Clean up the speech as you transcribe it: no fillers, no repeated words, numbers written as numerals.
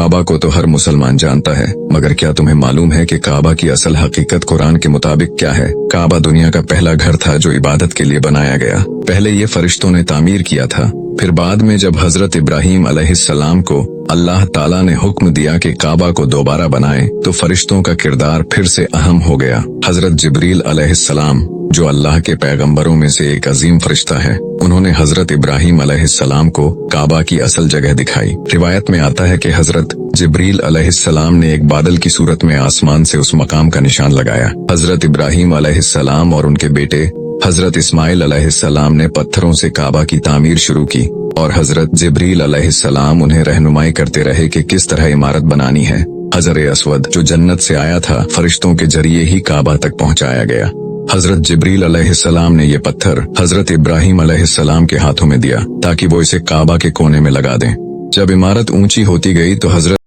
काबा को तो हर मुसलमान जानता है, मगर क्या तुम्हें मालूम है कि काबा की असल हकीकत कुरान के मुताबिक क्या है? काबा दुनिया का पहला घर था जो इबादत के लिए बनाया गया। पहले ये फरिश्तों ने तामीर किया था, फिर बाद में जब हजरत इब्राहीम अलैहिस्सलाम को अल्लाह ताला ने हुक्म दिया कि काबा को दोबारा बनाए, तो फरिश्तों का किरदार फिर से अहम हो गया। हजरत जिब्रील अलैहिस्सलाम, जो अल्लाह के पैगंबरों में से एक अजीम फरिश्ता है, उन्होंने हजरत इब्राहीम अलैहिस्सलाम को काबा की असल जगह दिखाई। रिवायत में आता है कि हजरत जिब्रील अलैहिस्सलाम ने एक बादल की सूरत में आसमान से उस मकाम का निशान लगाया। हजरत इब्राहीम अलैहिस्सलाम और उनके बेटे हजरत इस्माइल अलैहिस्सलाम ने पत्थरों से काबा की तामीर शुरू की और हजरत जिब्रील अलैहिस्सलाम उन्हें रहनुमाई करते रहे कि किस तरह इमारत बनानी है। हजर अस्वद, जो जन्नत से आया था, फरिश्तों के जरिए ही काबा तक पहुंचाया गया। हजरत जिब्रील अलैहिस्सलाम ने ये पत्थर हजरत इब्राहीम अलैहिस्सलाम के हाथों में दिया ताकि वो इसे काबा के कोने में लगा दें। जब इमारत ऊंची होती गई तो हजरत